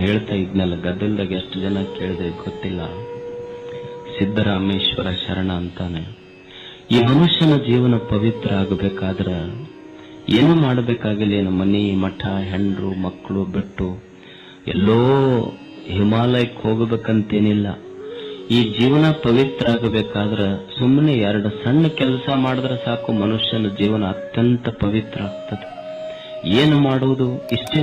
ಹೇಳ್ತಾ ಇದ್ನಲ್ಲ, ಗದ್ದಲದಾಗ ಎಷ್ಟು ಜನ ಕೇಳಿದೆ ಗೊತ್ತಿಲ್ಲ. ಸಿದ್ದರಾಮೇಶ್ವರ ಶರಣ ಅಂತಾನೆ. ಈ ಮನುಷ್ಯನ ಜೀವನ ಪವಿತ್ರ ಆಗಬೇಕಾದ್ರೆ ಏನು ಮಾಡಬೇಕಾಗಿಲ್ಲ. ಏನು ಮನೆ ಮಠ ಹೆಂಡ್ರು ಮಕ್ಕಳು ಬಿಟ್ಟು ಎಲ್ಲೋ ಹಿಮಾಲಯಕ್ಕೆ ಹೋಗಬೇಕಂತೇನಿಲ್ಲ. ಈ ಜೀವನ ಪವಿತ್ರ ಆಗಬೇಕಾದ್ರೆ ಸುಮ್ಮನೆ 2 ಸಣ್ಣ ಕೆಲಸ ಮಾಡಿದ್ರೆ ಸಾಕು, ಮನುಷ್ಯನ ಜೀವನ ಅತ್ಯಂತ ಪವಿತ್ರ ಆಗ್ತದೆ. ಏನು ಮಾಡುವುದು? ಇಷ್ಟೇ.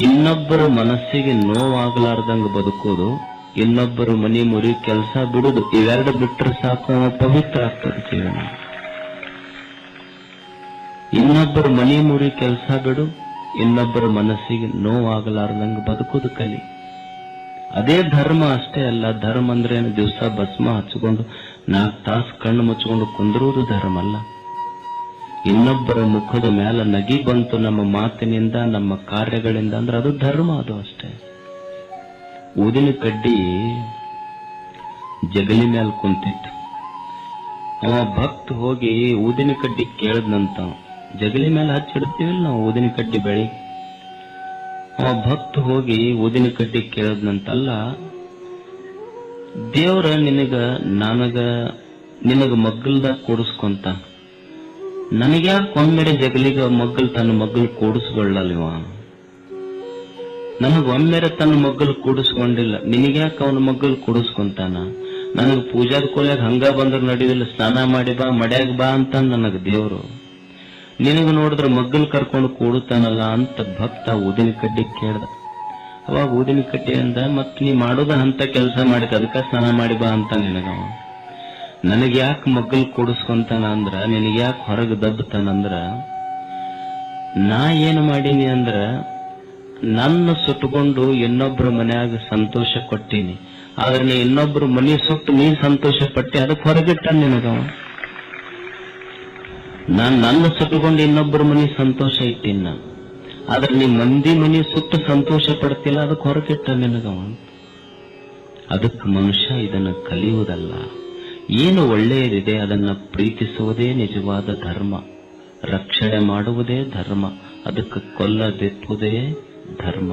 ಇನ್ನೊಬ್ಬರ ಮನಸ್ಸಿಗೆ ನೋವಾಗಲಾರ್ದಂಗ ಬದುಕೋದು, ಇನ್ನೊಬ್ಬರು ಮನೆ ಮುರಿ ಕೆಲಸ ಬಿಡುದು, ಇವೆರಡು ಬಿಟ್ಟರೆ ಸಾಕು, ಪವಿತ್ರ ಆಗ್ತದೆ ಜೀವನ. ಇನ್ನೊಬ್ಬರ ಮನೆ ಮುರಿ ಕೆಲಸ ಬಿಡು, ಇನ್ನೊಬ್ಬರ ಮನಸ್ಸಿಗೆ ನೋವಾಗಲಾರ್ದಂಗ ಬದುಕೋದು ಕಲಿ. ಅದೇ ಧರ್ಮ. ಅಷ್ಟೇ ಅಲ್ಲ, ಧರ್ಮ ಅಂದ್ರೆ ಏನು? ದಿವಸ ಭಸ್ಮ ಹಚ್ಕೊಂಡು 4 ತಾಸು ಕಣ್ಣು ಮುಚ್ಕೊಂಡು ಕುಂದಿರುವುದು ಧರ್ಮ ಅಲ್ಲ. ಇನ್ನೊಬ್ಬರ ಮುಖದ ಮೇಲೆ ನಗಿ ಬಂತು ನಮ್ಮ ಮಾತಿನಿಂದ, ನಮ್ಮ ಕಾರ್ಯಗಳಿಂದ ಅಂದ್ರೆ ಅದು ಧರ್ಮ. ಅದು ಅಷ್ಟೇ. ಊದಿನ ಕಡ್ಡಿ ಜಗಲಿ ಮೇಲೆ ಕುಂತಿತ್ತು. ಅವ ಭಕ್ತ ಹೋಗಿ ಊದಿನ ಕಡ್ಡಿ ಕೇಳದ್ನಂತ. ಜಗಲಿ ಮೇಲೆ ಹಚ್ಚಿಡ್ತೀವಿಲ್ಲ ನಾವು ಊದಿನ ಕಡ್ಡಿ ಬೆಳಿಗ್ಗೆ. ಅವ ಭಕ್ತ ಹೋಗಿ ಊದಿನ ಕಡ್ಡಿ ಕೇಳದ್ನಂತಲ್ಲ, ದೇವ್ರ ನಿನಗ ಮಗ್ಗಲ್ದಾಗ ಕೂಡಿಸ್ಕೊಂತ, ನನಗ್ಯಾಕೆ ಒಮ್ಮೆರೆ ಜಗಲಿಗ ಮಗ್ಗಲ್ ತನ್ನ ಮಗ್ಗಲ್ ಕೂಡಿಸ್ಕೊಳ್ಳಲ್ವ? ನನಗ್ ಒಮ್ಮೆರೆ ತನ್ನ ಮಗ್ಗಲ್ ಕೂಡಿಸ್ಕೊಂಡಿಲ್ಲ, ನಿನಗ್ಯಾಕೆ ಅವನ ಮಗ್ಗಲ್ ಕೂಡಿಸ್ಕೊಂತಾನ? ನನಗ್ ಪೂಜಾದ ಕೋಲ್ಯಾಗ ಹಂಗ ಬಂದ್ರ ನಡೀದಿಲ್ಲ, ಸ್ನಾನ ಮಾಡಿ ಬಾ, ಮಡ್ಯಾಗ ಬಾ ಅಂತ ನನಗ ದೇವ್ರು. ನಿನಗ ನೋಡಿದ್ರೆ ಮಗ್ಗಲ್ ಕರ್ಕೊಂಡು ಕೂಡುತ್ತಾನಲ್ಲ ಅಂತ ಭಕ್ತ ಊದಿನ ಕಡ್ಡಿ ಕೇಳ್ದ. ಅವಾಗ ಊದಿನ ಕಡ್ಡಿ ಅಂದ, ಮತ್ ನೀ ಮಾಡೋದ ಅಂತ ಕೆಲಸ ಮಾಡಿದ, ಅದಕ್ಕ ಸ್ನಾನ ಮಾಡಿ ಬಾ ಅಂತ ನಿನಗವ. ನನಗ್ ಯಾಕೆ ಮಗ್ಗಲ್ ಕೂಡಿಸ್ಕೊಂತಾನ ಅಂದ್ರ, ನಿನಗ್ ಯಾಕೆ ಹೊರಗೆ ದಬ್ಬತಾನಂದ್ರ, ನಾ ಏನು ಮಾಡೀನಿ ಅಂದ್ರ ನನ್ನ ಸುಟ್ಟುಕೊಂಡು ಇನ್ನೊಬ್ಬರ ಮನ್ಯಾಗ ಸಂತೋಷ ಕೊಟ್ಟೀನಿ. ಆದ್ರೆ ನೀ ಇನ್ನೊಬ್ಬರು ಮನೆ ಸುಟ್ಟು ನೀ ಸಂತೋಷ ಪಟ್ಟಿ, ಅದಕ್ಕೆ ಹೊರಗಿಟ್ಟ ನಿನಗವ. ನಾನ್ ನನ್ನ ಸುಟ್ಟುಕೊಂಡು ಇನ್ನೊಬ್ಬರ ಮನೆ ಸಂತೋಷ ಇಟ್ಟೀನಿ ನಾನು, ಆದ್ರೆ ನೀ ಮಂದಿ ಮನೆ ಸುಟ್ಟು ಸಂತೋಷ ಪಡ್ತಿಲ್ಲ, ಅದಕ್ಕೆ ಹೊರಗಿಟ್ಟ ನಿನಗವ. ಅದಕ್ಕೆ ಮನುಷ್ಯ ಇದನ್ನು ಕಲಿಯುವುದಲ್ಲ, ಏನು ಒಳ್ಳೆಯದಿದೆ ಅದನ್ನ ಪ್ರೀತಿಸುವುದೇ ನಿಜವಾದ ಧರ್ಮ, ರಕ್ಷಣೆ ಮಾಡುವುದೇ ಧರ್ಮ, ಅದಕ್ಕೆ ಕೊಲ್ಲದಿಪ್ಪುವುದೇ ಧರ್ಮ.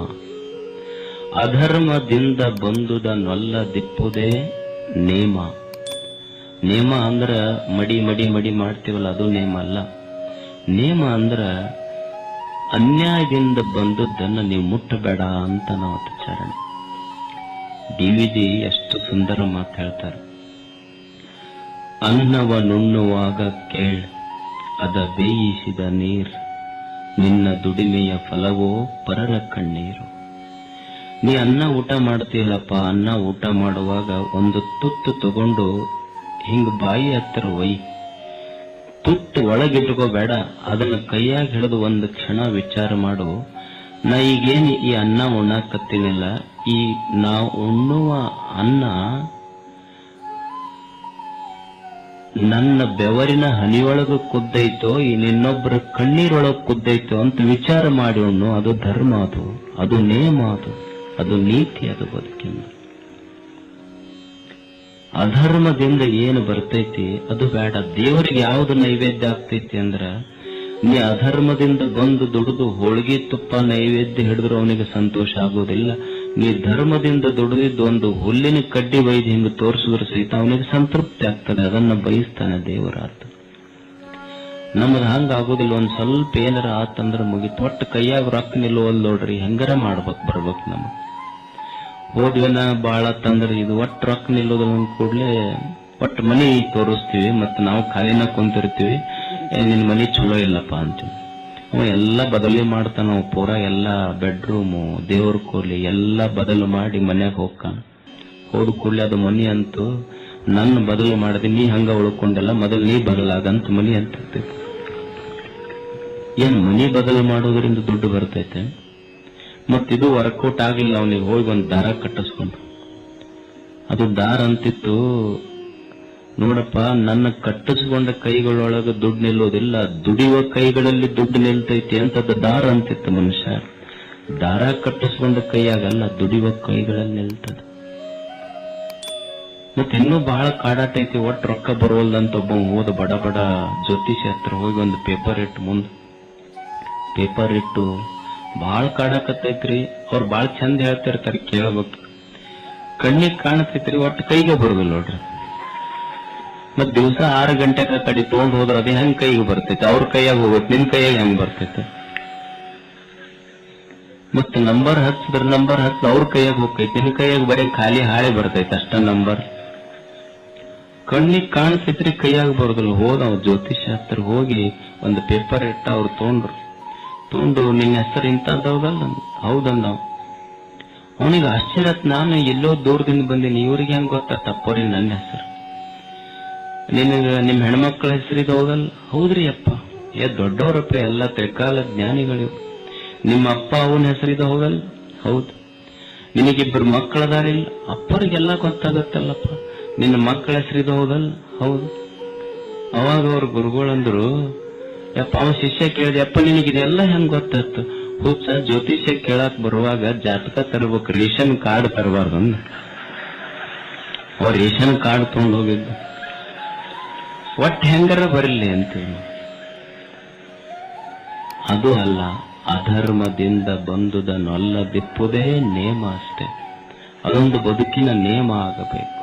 ಅಧರ್ಮದಿಂದ ಬಂದುದ ನೊಲ್ಲದಿಪ್ಪುವುದೇ ನೇಮ. ನೇಮ ಅಂದ್ರ ಮಡಿ ಮಡಿ ಮಡಿ ಮಾಡ್ತೀವಲ್ಲ, ಅದು ನೇಮ ಅಲ್ಲ. ನೇಮ ಅಂದ್ರ ಅನ್ಯಾಯದಿಂದ ಬಂದದ್ದನ್ನ ನೀವು ಮುಟ್ಟಬೇಡ ಅಂತ ನಾವು ಚರಣ. ಡಿವಿಜಿ ಎಷ್ಟು ಸುಂದರ ಮಾತು ಹೇಳ್ತಾರೆ. ಅನ್ನವನ್ನುಣ್ಣುವಾಗ ಕೇಳ್, ಅದ ಬೇಯಿಸಿದ ನೀರ್, ನಿನ್ನ ದುಡಿಮೆಯ ಫಲವೋ ಪರರ ಕಣ್ಣೀರು. ನೀ ಅನ್ನ ಊಟ ಮಾಡ್ತೀಯಲ್ಲಪ್ಪ, ಅನ್ನ ಊಟ ಮಾಡುವಾಗ ಒಂದು ತುತ್ತು ತಗೊಂಡು ಹಿಂಗ ಬಾಯಿ ಹತ್ತಿರ ಒಯ್, ತುತ್ತು ಒಳಗಿಟ್ಕೋಬೇಡ, ಅದನ್ನ ಕೈಯಾಗಿ ಹಿಡಿದು ಒಂದು ಕ್ಷಣ ವಿಚಾರ ಮಾಡು. ನಾ ಈಗೇನು ಈ ಅನ್ನ ಉಣ್ಣಾಕತ್ತೀನಿಲ್ಲ, ಈ ನಾವು ಉಣ್ಣುವ ಅನ್ನ ನನ್ನ ಬೆವರಿನ ಹನಿಯೊಳಗ ಕುದ್ದೈತೋ ಈ ನಿನ್ನೊಬ್ಬರ ಕಣ್ಣೀರೊಳಗೆ ಕುದ್ದೈತೋ ಅಂತ ವಿಚಾರ ಮಾಡಿ ಉಣ್ಣು. ಅದು ಧರ್ಮ, ಅದು ನೇಮ, ಅದು ನೀತಿ, ಅದು ಬದುಕಿನ. ಅಧರ್ಮದಿಂದ ಏನು ಬರ್ತೈತಿ ಅದು ಬೇಡ. ದೇವರಿಗೆ ಯಾವ್ದು ನೈವೇದ್ಯ ಆಗ್ತೈತಿ ಅಂದ್ರ, ನೀ ಅಧರ್ಮದಿಂದ ಬಂದು ದುಡಿದು ಹೋಳಿಗೆ ತುಪ್ಪ ನೈವೇದ್ಯ ಹಿಡಿದ್ರು ಅವನಿಗೆ ಸಂತೋಷ ಆಗೋದಿಲ್ಲ. ನೀ ಧರ್ಮದಿಂದ ದುಡಿದಿದ್ದು ಒಂದು ಹುಲ್ಲಿನ ಕಡ್ಡಿ ಬೈದು ಹಿಂಗ ತೋರಿಸಿದ್ರು ಸಹಿತ ಅವನಿಗೆ ಸಂತೃಪ್ತಿ ಆಗ್ತದೆ, ಅದನ್ನ ಬಯಸ್ತಾನೆ ದೇವರಾತ. ನಮ್ದು ಹಂಗ ಆಗೋದಿಲ್ಲ. ಒಂದ್ ಸ್ವಲ್ಪ ಏನಾರ ಆತಂದ್ರ ಮುಗಿತು, ಒಟ್ಟು ಕೈಯಾಗ ರೊಕ್ಕ ನಿಲ್ಲುವಲ್ ನೋಡ್ರಿ, ಹೆಂಗಾರ ಬರ್ಬೇಕು ನಮಗ್. ಹೋದ್ವೇನ ಬಾಳ ತಂದ್ರ ಇದು ಒಟ್ಟು ರೊಕ್ಕ ನಿಲ್ಲೋದ್ರ ಕೂಡ್ಲೆ ಒಟ್ಟು ಮನಿ ತೋರಿಸ್ತೀವಿ, ಮತ್ ನಾವು ಖಾಲಿನ ಕುಂತಿರ್ತೀವಿ, ನಿನ್ ಮನಿ ಚಲೋ ಇಲ್ಲಪ್ಪ ಅಂತೀವಿ. ಅವ ಎಲ್ಲ ಬದಲಿ ಮಾಡ್ತಾನ, ನಾವು ಪೂರಾ ಎಲ್ಲ ಬೆಡ್ರೂಮು ದೇವ್ರ ಕೂಡ್ಲಿ ಎಲ್ಲ ಬದಲು ಮಾಡಿ ಮನ್ಯಾಗ ಹೋಗ್ತಾನ. ಹೋದ ಕೂಡ್ಲೆ ಅದು ಮನಿ ಅಂತೂ ನನ್ನ ಬದಲು ಮಾಡಿದೆ, ನೀ ಹಂಗ ಉಳ್ಕೊಂಡಲ್ಲ, ಮೊದಲು ನೀ ಬದಲಾಗಂತ ಮನಿ ಅಂತ. ಏನ್ ಮನಿ ಬದಲು ಮಾಡೋದ್ರಿಂದ ದುಡ್ಡು ಬರ್ತೈತೆ? ಮತ್ತಿದು ವರ್ಕೌಟ್ ಆಗಿಲ್ಲ, ಅವನಿಗೆ ಹೋಗಿ ಒಂದು ದಾರ ಕಟ್ಟಿಸ್ಕೊಂಡು. ಅದು ದಾರ ಅಂತಿತ್ತು, ನೋಡಪ್ಪ ನನ್ನ ಕಟ್ಟಿಸ್ಕೊಂಡ ಕೈಗಳೊಳಗ ದುಡ್ಡು ನಿಲ್ಲೋದಿಲ್ಲ, ದುಡಿಯುವ ಕೈಗಳಲ್ಲಿ ದುಡ್ಡು ನಿಲ್ತೈತಿ ಅಂತದ್ದು ದಾರ ಅಂತಿತ್ತು ಮನುಷ್ಯ. ದಾರ ಕಟ್ಟಿಸ್ಕೊಂಡ ಕೈಯಾಗಲ್ಲ, ದುಡಿಯುವ ಕೈಗಳಲ್ಲಿ ನಿಲ್ತದ. ಮತ್ತೆ ಇನ್ನೂ ಬಹಳ ಕಾಡಾಟ ಐತಿ, ಒಟ್ಟು ರೊಕ್ಕ ಬರೋಲ್ದಂತ ಒಬ್ಬ ಹೋದ ಬಡ ಜ್ಯೋತಿಷಿ ಹತ್ರ ಹೋಗಿ ಒಂದು ಪೇಪರ್ ಇಟ್ಟು ಮುಂದೆ, ಪೇಪರ್ ಇಟ್ಟು ಬಾಳ್ ಕಾಡಕತ್ತೈತ್ರಿ. ಅವ್ರು ಬಾಳ್ ಚಂದ ಹೇಳ್ತಿರ್ತಾರೆ, ಕೇಳಬೇಕು. ಕಣ್ಣಿಗೆ ಕಾಣತೈತ್ರಿ, ಒಟ್ಟು ಕೈಗೆ ಬರುದಿಲ್ಲ ನೋಡ್ರಿ. ಮತ್ ದಿವಸ 6 ಗಂಟೆಗೆ ಕಡಿ ತಗೊಂಡ್ ಹೋದ್ರ ಅದೇ ಹೆಂಗ್ ಕೈಗೆ ಬರ್ತೈತೆ? ಅವ್ರ ಕೈಯಾಗ ಹೋಗುತ್ತೆ, ನಿನ್ ಕೈಯಾಗ ಹೆಂಗ್ ಬರ್ತೈತೆ? ಮತ್ ನಂಬರ್ ಹಚ್ಚ ಅವ್ರ ಕೈಯಾಗ ಹೋಗ್ತೈತಿ, ನಿನ್ ಕೈಯಾಗ ಬರೀ ಖಾಲಿ ಹಾಳೆ ಬರ್ತೈತೆ ಅಷ್ಟ ನಂಬರ್. ಕಣ್ಣಿಗೆ ಕಾಣಿಸ್ತೈತ್ರಿ, ಕೈಯಾಗ ಬರೋದಿಲ್ಲ. ಹೋದ ಅವ್ರ ಜ್ಯೋತಿಷಾಸ್ತ್ರ ಹೋಗಿ ಒಂದು ಪೇಪರ್ ಇಟ್ಟ, ಅವ್ರು ತೊಗೊಂಡು ನಿನ್ನ ಹೆಸರು ಇಂಥದ್ದೌದಲ್ಲ? ಹೌದಂದ. ಅವನಿಗೆ ಆಶ್ಚರ್ಯ. ನಾನು ಎಲ್ಲೋ ದೂರದಿಂದ ಬಂದೀನಿ, ಇವ್ರಿಗೆ ಹೆಂಗ್ ಗೊತ್ತಾತಪ್ಪರಿ ನನ್ನ ಹೆಸರು? ನಿಮ್ ಹೆಣ್ಮಕ್ಳ ಹೆಸರಿದ ಹೌದಲ್ಲ? ಹೌದ್ರಿ ಅಪ್ಪ. ದೊಡ್ಡವರಪ್ಪ, ಎಲ್ಲ ತ್ರಿಕಾಲ ಜ್ಞಾನಿಗಳು. ನಿಮ್ಮ ಅಪ್ಪ ಅವನ ಹೆಸರಿದ ಹೌದಲ್ಲ? ಹೌದು. ನಿನಗಿಬ್ಬರು ಮಕ್ಕಳದಾರಿಲ್ಲ? ಅಪ್ಪರಿಗೆಲ್ಲ ಗೊತ್ತಾಗತ್ತಲ್ಲಪ್ಪ. ನಿನ್ನ ಮಕ್ಕಳ ಹೆಸರಿದ ಹೌದಲ್ಲ? ಹೌದು. ಅವಾಗ ಅವ್ರ ಗುರುಗಳಂದ್ರು, ಯಪ್ಪ ಅವನ ಶಿಷ್ಯ ಕೇಳಿದೆ, ಅಪ್ಪ ನಿನಗಿದೆಲ್ಲ ಹೆಂಗ್ ಗೊತ್ತಾಯ್ತು? ಹುಚ್ಚ, ಜ್ಯೋತಿಷ್ಯ ಕೇಳಕ್ ಬರುವಾಗ ಜಾತಕ ತರಬೇಕು, ರೇಷನ್ ಕಾರ್ಡ್ ತರಬಾರ್ದು. ಅವ್ರ ರೇಷನ್ ಕಾರ್ಡ್ ತಗೊಂಡು ಹೋಗಿದ್ದ. ಒಟ್ಟು ಹೆಂಗಾರ ಬರಲಿ ಅಂತೇಳಿ. ಅದು ಅಲ್ಲ, ಅಧರ್ಮದಿಂದ ಬಂದುದನ್ನೊಲ್ಲ ದಿಪ್ಪುದೇ ನೇಮ ಅಷ್ಟೇ. ಅದೊಂದು ಬದುಕಿನ ನೇಮ ಆಗಬೇಕು.